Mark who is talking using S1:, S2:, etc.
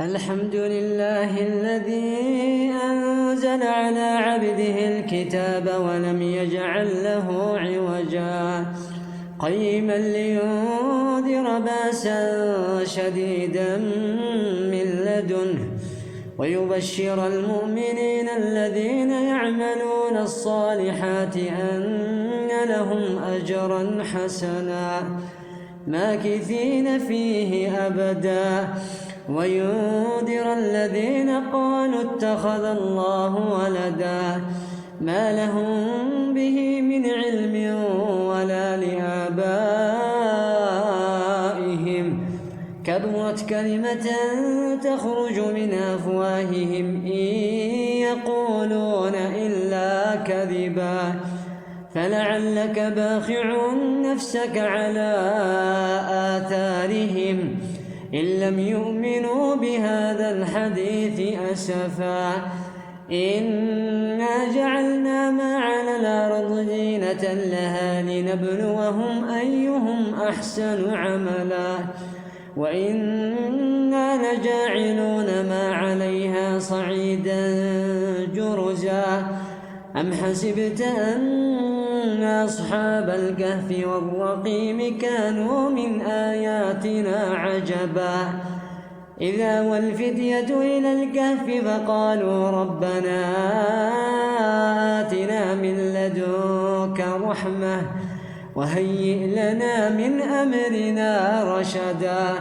S1: الحمد لله الذي أنزل على عبده الكتاب ولم يجعل له عوجا قيما لينذر بأسا شديدا من لدنه ويبشر المؤمنين الذين يعملون الصالحات أن لهم أجرا حسنا ماكثين فيه أبدا وينذر الذين قالوا اتخذ الله ولدا ما لهم به من علم ولا لآبائهم كبرت كلمة تخرج من أفواههم إن يقولون إلا كذبا فلعلك باخع نفسك على آثارهم إن لم يؤمنوا بهذا الحديث أسفا إنا جعلنا ما على الأرض زينة لها لنبلوهم أيهم أحسن عملا وإنا لجاعلون ما عليها صعيدا جرزا أم حسبت أن أصحاب الكهف والرقيم كانوا من آياتنا عجبا إذا والفتية إلى الكهف فقالوا ربنا آتنا من لدنك رحمة وهيئ لنا من أمرنا رشدا